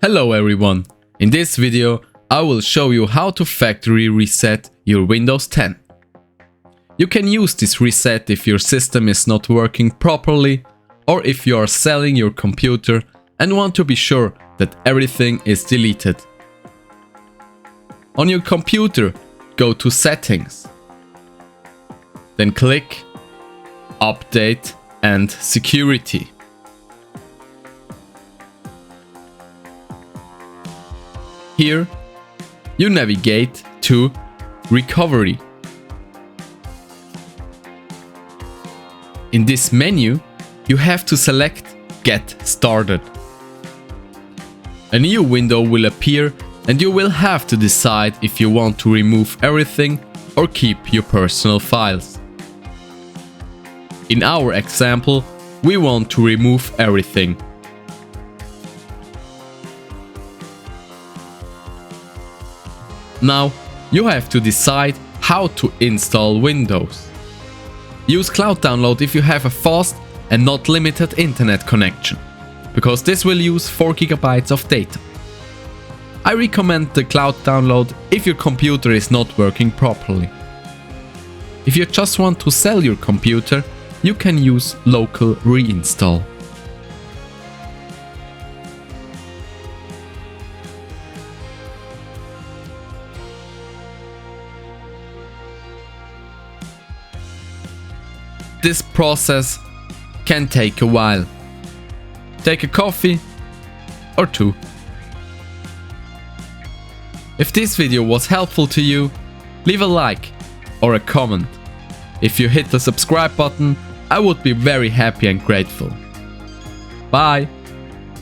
Hello everyone, in this video I will show you how to factory reset your Windows 10. You can use this reset if your system is not working properly or if you are selling your computer and want to be sure that everything is deleted. On your computer, go to Settings, then click Update and Security. Here, you navigate to Recovery. In this menu, you have to select Get Started. A new window will appear and you will have to decide if you want to remove everything or keep your personal files. In our example, we want to remove everything. Now, you have to decide how to install Windows. Use cloud download if you have a fast and not limited internet connection, because this will use 4 GB of data. I recommend the cloud download if your computer is not working properly. If you just want to sell your computer, you can use local reinstall. This process can take a while. Take a coffee or two. If this video was helpful to you, leave a like or a comment. If you hit the subscribe button, I would be very happy and grateful. Bye!